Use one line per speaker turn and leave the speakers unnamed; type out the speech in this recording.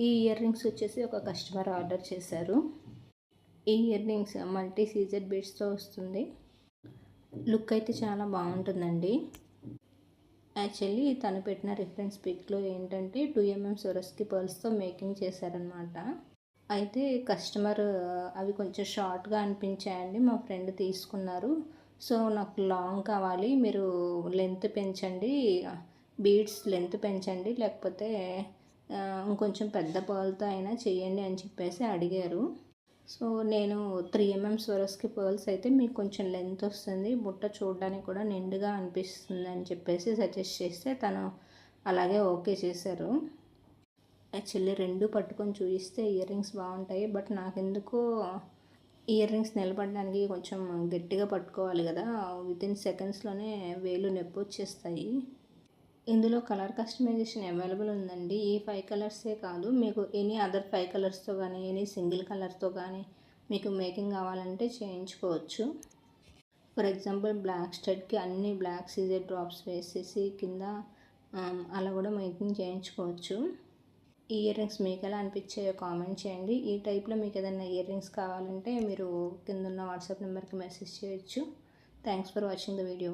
ఈ ear rings వచ్చేసి ఒక కస్టమర్ ఆర్డర్ చేశారు. ఈ ఇయర్ రింగ్స్ మల్టీ సీజెడ్ బీడ్స్తో వస్తుంది. లుక్ అయితే చాలా బాగుంటుందండి. యాక్చువల్లీ తను పెట్టిన రిఫరెన్స్ పిక్లో ఏంటంటే 2mm సొరస్కి పర్ల్స్తో మేకింగ్ చేశారనమాట. అయితే కస్టమర్ అవి కొంచెం షార్ట్గా అనిపించాయండి, మా ఫ్రెండ్ తీసుకున్నారు. సో నాకు లాంగ్ కావాలి, మీరు లెంత్ పెంచండి, బీడ్స్ లెంత్ పెంచండి, లేకపోతే ఇంకొంచెం పెద్ద పర్ల్తో అయినా చేయండి అని చెప్పేసి అడిగారు. సో నేను 3mm స్వరస్కి పర్ల్స్ అయితే మీకు కొంచెం లెంత్ వస్తుంది, బుట్ట చూడడానికి కూడా నిండుగా అనిపిస్తుంది అని చెప్పేసి సజెస్ట్ చేస్తే తను అలాగే ఓకే చేశారు. యాక్చువల్లీ రెండు పట్టుకొని చూపిస్తే ఇయర్ రింగ్స్ బాగుంటాయి, బట్ నాకెందుకో ఇయర్ రింగ్స్ నిలబడడానికి కొంచెం గట్టిగా పట్టుకోవాలి కదా, వితిన్ సెకండ్స్లోనే వేలు నొప్పి వచ్చేస్తాయి. ఇందులో కలర్ కస్టమైజేషన్ అవైలబుల్ ఉందండి. ఈ 5 కలర్సే కాదు, మీకు ఎనీ అదర్ 5 కలర్స్తో కానీ ఎనీ సింగిల్ కలర్తో కానీ మీకు మేకింగ్ కావాలంటే చేయించుకోవచ్చు. ఫర్ ఎగ్జాంపుల్ బ్లాక్ స్టడ్కి అన్ని బ్లాక్ సీజెడ్ డ్రాప్స్ వేసేసి కింద అలా కూడా మేకింగ్ చేయించుకోవచ్చు. ఈ ఇయర్ రింగ్స్ మీకు ఎలా అనిపించాయో కామెంట్ చేయండి. ఈ టైప్లో మీకు ఏదైనా ఇయర్ రింగ్స్ కావాలంటే మీరు కింద ఉన్న వాట్సాప్ నెంబర్కి మెసేజ్ చేయొచ్చు. Thanks for watching the video.